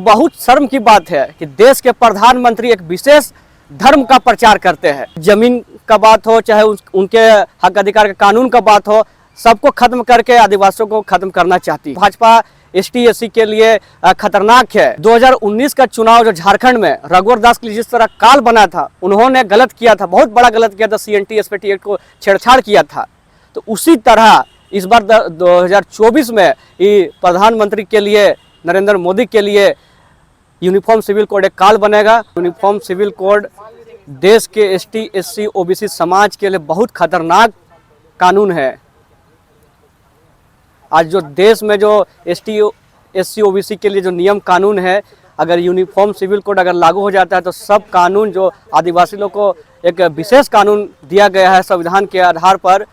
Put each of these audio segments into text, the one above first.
बहुत शर्म की बात है कि देश के प्रधानमंत्री एक विशेष धर्म का प्रचार करते हैं। जमीन का बात हो, चाहे उनके हक अधिकार के कानून का बात हो, सबको खत्म करके आदिवासियों को खत्म करना चाहती है। भाजपा एसटी एससी के लिए खतरनाक है। 2019 का चुनाव जो झारखंड में रघुवर दास के लिए जिस तरह काल बना था, उन्होंने गलत किया था, बहुत बड़ा गलत किया था। CNT SPT एक्ट को छेड़छाड़ किया था। तो उसी तरह इस बार 2024 में ये प्रधानमंत्री के लिए, नरेंद्र मोदी के लिए यूनिफॉर्म सिविल कोड एक काल बनेगा। यूनिफॉर्म सिविल कोड देश के ST SC OBC समाज के लिए बहुत खतरनाक कानून है। आज जो देश में जो ST SC OBC के लिए जो नियम कानून है, अगर यूनिफॉर्म सिविल कोड अगर लागू हो जाता है तो सब कानून जो आदिवासी लोग को एक विशेष कानून दिया गया है संविधान के आधार पर,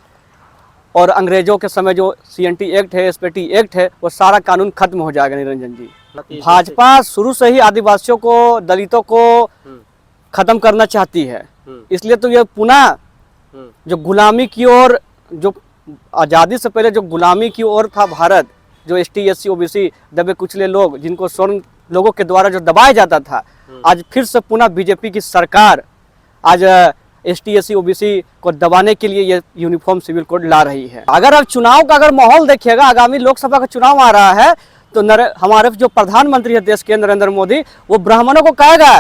और अंग्रेजों के समय जो CNT एक्ट है, SPT एक्ट है, वो सारा कानून खत्म हो जाएगा। निरंजन जी, भाजपा शुरू से ही आदिवासियों को, दलितों को खत्म करना चाहती है। इसलिए तो ये पुनः जो गुलामी की ओर, जो आज़ादी से पहले जो गुलामी की ओर था भारत, जो ST SC OBC दबे कुचले लोग, जिनको स्वर्ण लोगों के द्वारा जो दबाया जाता था, आज फिर से पुनः बीजेपी की सरकार आज ST SC OBC को दबाने के लिए ये यूनिफॉर्म सिविल कोड ला रही है। अगर अब चुनाव का अगर माहौल देखिएगा, आगामी लोकसभा का चुनाव आ रहा है, तो हमारे जो प्रधानमंत्री है देश के नरेंद्र मोदी, वो ब्राह्मणों को कहेगा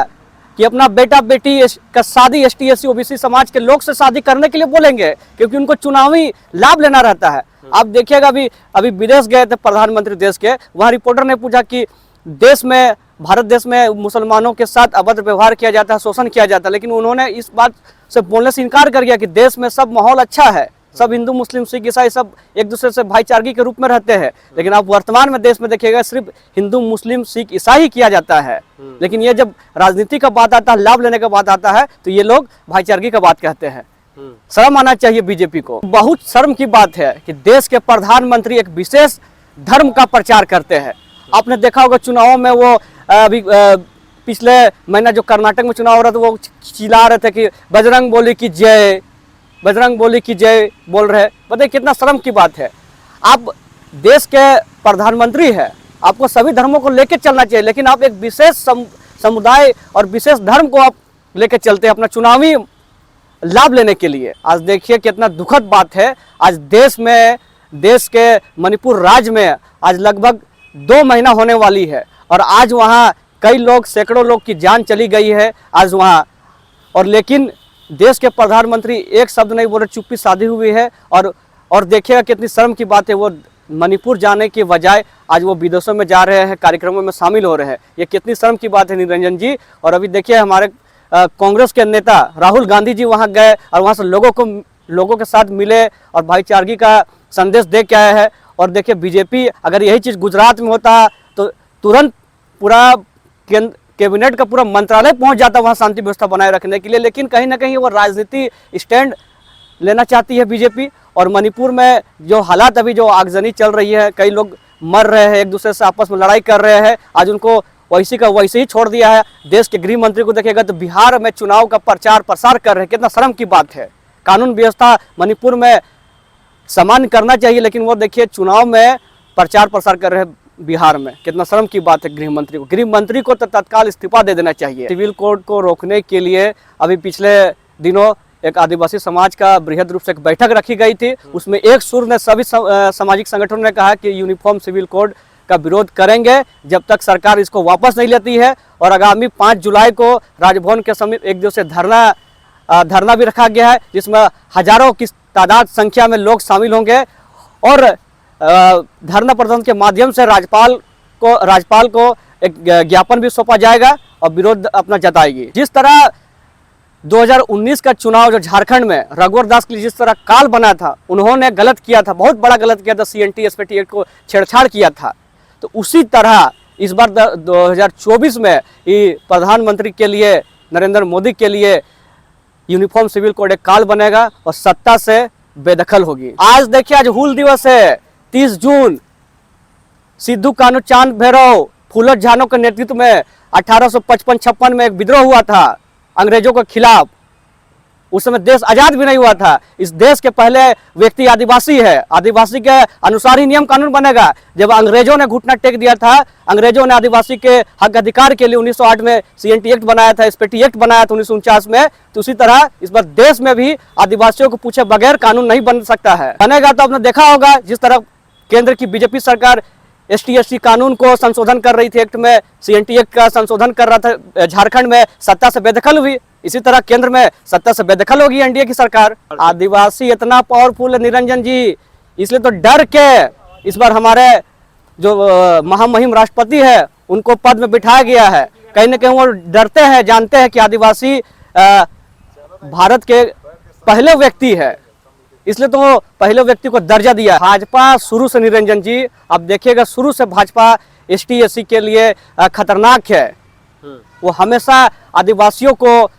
कि अपना बेटा बेटी का शादी ST SC OBC समाज के लोग से शादी करने के लिए बोलेंगे, क्योंकि उनको चुनावी लाभ लेना रहता है। आप देखिएगा, अभी विदेश गए थे प्रधानमंत्री देश के, वहाँ रिपोर्टर ने पूछा कि देश में, भारत देश में मुसलमानों के साथ अभद्र व्यवहार किया जाता है, शोषण किया जाता है, लेकिन उन्होंने इस बात से बोलने से इनकार कर दिया कि देश में सब माहौल अच्छा है, सब हिंदू मुस्लिम सिख ईसाई सब एक दूसरे से भाईचारगी के रूप में रहते हैं। लेकिन आप वर्तमान में देश में देखिएगा, सिर्फ हिंदू मुस्लिम सिख ईसाई किया जाता है। लेकिन ये जब राजनीति का बात आता है, लाभ लेने का बात आता है, तो ये लोग भाईचारगी का बात कहते हैं। शर्म आना चाहिए बीजेपी को। बहुत शर्म की बात है कि देश के प्रधानमंत्री एक विशेष धर्म का प्रचार करते हैं। आपने देखा होगा चुनावों में, वो अभी पिछले महीना जो कर्नाटक में चुनाव हो रहा था, वो चिल्ला रहे थे कि बजरंग बोली की जय, बजरंग बोली की जय बोल रहे। बताइए कितना शर्म की बात है। आप देश के प्रधानमंत्री है, आपको सभी धर्मों को लेकर चलना चाहिए, लेकिन आप एक विशेष समुदाय और विशेष धर्म को आप लेकर चलते हैं अपना चुनावी लाभ लेने के लिए। आज देखिए कितना दुखद बात है। आज देश में, देश के मणिपुर राज्य में आज लगभग 2 महीना होने वाली है, और आज वहाँ कई लोग, सैकड़ों लोग की जान चली गई है आज वहाँ। और लेकिन देश के प्रधानमंत्री एक शब्द नहीं बोल रहे, चुप्पी साधी हुई है। और देखिएगा कितनी शर्म की बात है, वो मणिपुर जाने के बजाय आज वो विदेशों में जा रहे हैं, कार्यक्रमों में शामिल हो रहे हैं। ये कितनी शर्म की बात है निरंजन जी। और अभी देखिए हमारे कांग्रेस के नेता राहुल गांधी जी वहाँ गए और वहाँ से लोगों के साथ मिले और भाईचारगी का संदेश दे के आए हैं। और देखिए बीजेपी, अगर यही चीज़ गुजरात में होता तो तुरंत पूरा कैबिनेट का पूरा मंत्रालय पहुंच जाता वहां शांति व्यवस्था बनाए रखने के लिए। लेकिन कहीं ना कहीं वो राजनीति स्टैंड लेना चाहती है बीजेपी। और मणिपुर में जो हालात, अभी जो आगजनी चल रही है, कई लोग मर रहे हैं, एक दूसरे से आपस में लड़ाई कर रहे हैं, आज उनको वैसे का वैसे ही छोड़ दिया है। देश के गृह मंत्री को देखिएगा तो बिहार में चुनाव का प्रचार प्रसार कर रहे हैं। कितना शर्म की बात है। कानून व्यवस्था मणिपुर में सामान्य करना चाहिए, लेकिन वो देखिए चुनाव में प्रचार प्रसार कर रहे हैं बिहार में। कितना शर्म की बात है। गृह मंत्री को तो तत्काल इस्तीफा दे देना चाहिए। सिविल कोड को रोकने के लिए अभी पिछले दिनों एक आदिवासी समाज का बृहद रूप से एक बैठक रखी गई थी। उसमें एक सुर ने सभी सामाजिक संगठनों ने कहा कि यूनिफॉर्म सिविल कोड का विरोध करेंगे जब तक सरकार इसको वापस नहीं लेती है। और आगामी 5 जुलाई को राजभवन के समीप एक दिवसीय धरना भी रखा गया है, जिसमें हजारों की तादाद संख्या में लोग शामिल होंगे। और धरना प्रदर्शन के माध्यम से राज्यपाल को एक ज्ञापन भी सौंपा जाएगा और विरोध अपना जताएगी। जिस तरह 2019 का चुनाव जो झारखंड में रघुवर दास के लिए जिस तरह काल बना था, उन्होंने गलत किया था, बहुत बड़ा गलत किया था, CNT SPT एक्ट को छेड़छाड़ किया था। तो उसी तरह इस बार 2024 में ये प्रधानमंत्री के लिए, नरेंद्र मोदी के लिए यूनिफॉर्म सिविल कोड एक काल बनेगा और सत्ता से बेदखल होगी। आज देखिए, आज हूल दिवस है, 30 जून। सिद्धू कान्हू चांद भैरव फूलर झानो के नेतृत्व में 1855-56 में एक विद्रोह हुआ था अंग्रेजों के खिलाफ। उस समय देश आजाद भी नहीं हुआ था। इस देश के पहले व्यक्ति आदिवासी है, आदिवासी के अनुसार ही नियम कानून बनेगा। जब अंग्रेजों ने घुटना टेक दिया था, अंग्रेजों ने आदिवासी के हक अधिकार के लिए 1908 में सीएनटी एक्ट बनाया था, एसपीटी एक्ट बनाया था 1949 में, तो उसी तरह इस बार देश में भी आदिवासियों को पूछे बगैर कानून नहीं बन सकता है। बनेगा तो आपने देखा होगा, जिस तरह केंद्र की बीजेपी सरकार ST/SC कानून को संशोधन कर रही थी, एक्ट में सीएनटी एक्ट का संशोधन कर रहा था, झारखंड में सत्ता से बेदखल हुई, इसी तरह केंद्र में सत्ता से बेदखल होगी एनडीए की सरकार। आदिवासी इतना पावरफुल है निरंजन जी, इसलिए तो डर के इस बार हमारे जो महामहिम राष्ट्रपति है उनको पद में बिठाया गया है। कहीं ना कहीं वो डरते हैं, जानते हैं कि आदिवासी भारत के पहले व्यक्ति है, इसलिए तो वो पहले व्यक्ति को दर्जा दिया। भाजपा शुरू से निरंजन जी, आप देखिएगा शुरू से भाजपा ST/SC के लिए खतरनाक है। वो हमेशा आदिवासियों को,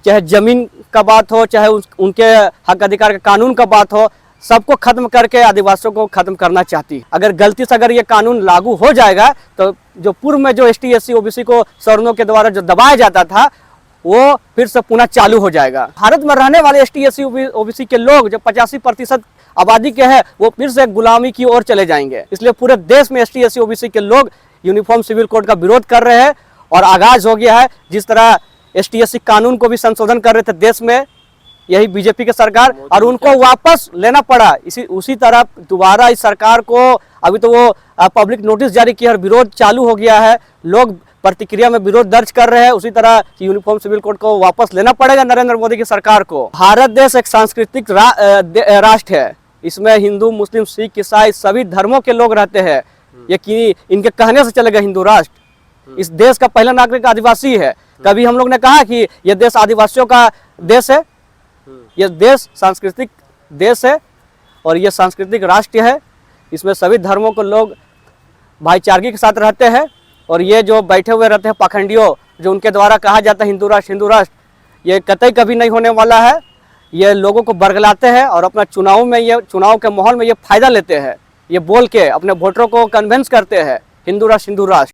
चाहे जमीन का बात हो, चाहे उनके हक अधिकार के कानून का बात हो, सबको खत्म करके आदिवासियों को खत्म करना चाहती है। अगर गलती से अगर ये कानून लागू हो जाएगा तो जो पूर्व में जो ST/SC OBC को सवर्णों के द्वारा जो दबाया जाता था वो फिर से पुनः चालू हो जाएगा। भारत में रहने वाले ST/SC OBC के लोग जो 85% आबादी के हैं वो फिर से गुलामी की ओर चले जाएंगे। इसलिए पूरे देश में ST/SC OBC के लोग यूनिफॉर्म सिविल कोड का विरोध कर रहे हैं और आगाज हो गया है। जिस तरह ST/SC कानून को भी संशोधन कर रहे थे देश में यही बीजेपी की सरकार, और उनको वापस लेना पड़ा। उसी तरह दोबारा इस सरकार को अभी तो वो पब्लिक नोटिस जारी किया और विरोध चालू हो गया है, लोग प्रतिक्रिया में विरोध दर्ज कर रहे हैं। उसी तरह यूनिफॉर्म सिविल कोड को वापस लेना पड़ेगा नरेंद्र मोदी की सरकार को। भारत देश एक सांस्कृतिक राष्ट्र है, इसमें हिंदू, मुस्लिम, सिख, ईसाई सभी धर्मों के लोग रहते हैं। ये कि इनके कहने से चलेगा हिंदू राष्ट्र। इस देश का पहला नागरिक आदिवासी है। कभी हम लोग ने कहा कि यह देश आदिवासियों का देश है? यह देश सांस्कृतिक देश है और यह सांस्कृतिक राष्ट्र है। इसमें सभी धर्मों के लोग भाईचारगी के साथ रहते हैं। और ये जो बैठे हुए रहते हैं पाखंडियों, जो उनके द्वारा कहा जाता है हिंदू राष्ट्र, ये कतई कभी नहीं होने वाला है। ये लोगों को बरगलाते हैं और अपना चुनाव के माहौल में ये फायदा लेते हैं। ये बोल के अपने वोटरों को कन्विंस करते हैं हिंदू राष्ट्र।